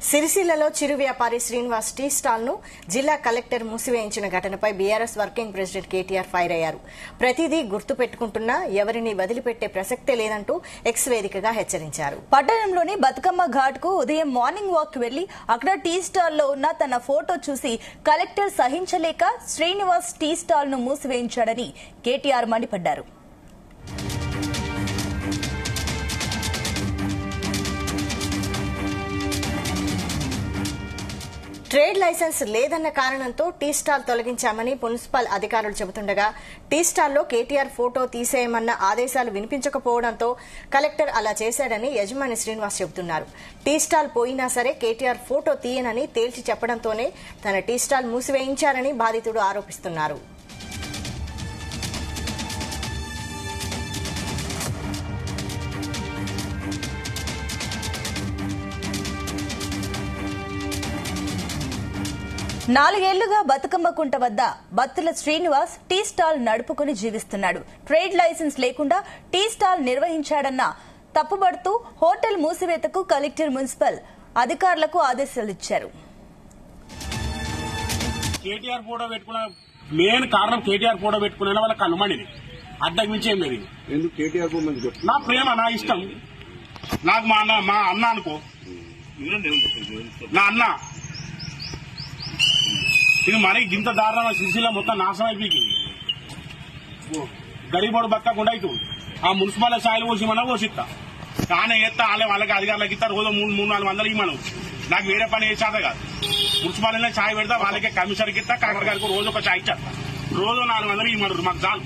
సిరిసిల్లలో చిరు వ్యాపారి Srinivas tea stall ను జిల్లా కలెక్టర్ మూసివేయించిన ఘటనపై BRS working president KTR fire అయ్యారు. ప్రతిదీ గుర్తు పెట్టుకుంటున్నా ఎవరిని వదిలిపెట్టే ప్రసక్తే లేదంటూ ఎక్స్ వేదికగా హెచ్చరించారు. పట్టణంలోని బతుకమ్మ ఘాట్ కు ఉదయం మార్నింగ్ వాక్ వెళ్లి అక్కడ టీ స్టాల్ లో ఉన్న తన ఫోటో చూసి కలెక్టర్ సహించలేక శ్రీనివాస్ టీ స్టాల్ ను మూసివేయించాడని కేటీఆర్ మండిపడ్డారు. ట్రేడ్ లైసెన్స్ లేదన్న కారణంతో టీ స్టాల్ తొలగించామని మున్సిపల్ అధికారులు చెబుతుండగా టీ స్టాల్లో కేటీఆర్ ఫోటో తీసేయమన్న ఆదేశాలు వినిపించకపోవడంతో కలెక్టర్ అలా చేశాడని యజమాని శ్రీనివాస్ చెబుతున్నారు. టీ స్టాల్ పోయినా సరే కేటీఆర్ ఫోటో తీయనని తేల్చి చెప్పడంతోనే తన టీ స్టాల్ మూసివేయించారని బాధితుడు ఆరోపిస్తున్నారు. నాలుగేళ్లుగా బతుకమ్మ కుంట వద్ద బత్తుల శ్రీనివాస్ టీ స్టాల్ నడుపుకుని జీవిస్తున్నాడు. ట్రేడ్ లైసెన్స్ లేకుండా టీ స్టాల్ నిర్వహించాడన్న తప్పుబడుతూ హోటల్ మూసివేతకు కలెక్టర్ మున్సిపల్ అధికారులకు ఆదేశాలు ఇచ్చారు. కేటీఆర్ ఫోటో పెట్టుకున్న మెయిన్ కారణం కేటీఆర్ ఫోటో పెట్టుకునే వాళ్ళకి అనుమానిది అడ్డకు మించి ఏం లేదు. ఎందుకు కేటీఆర్ నా ప్రేమ, నా ఇష్టం, నాకు మా అన్న అనుకో, నా అన్న ఇది మనకి గింత దారుణంగా సిరిసిల్ల మొత్తం నాశనం అయిపోయింది. గడిబోడు బక్కకుండా అవుతుంది. ఆ మున్సిపల్ ఛాయలు పోసిమన్నా పోసిస్తా, కానీ ఎత్తా వాళ్ళకి అధికారులకు ఇస్తా. రోజు 300-400 ఇవ్వను. నాకు వేరే పని చేసేదా కాదు. మున్సిపాలిటీలో ఛాయ్ పెడతా, వాళ్ళకే కమిషనర్కి ఇస్తా, కలెక్టర్ గారికి రోజు ఒక ఛాయ్ ఇచ్చేస్తా. రోజు 400 ఇవ్వమన్నారు, మాకు చాలు.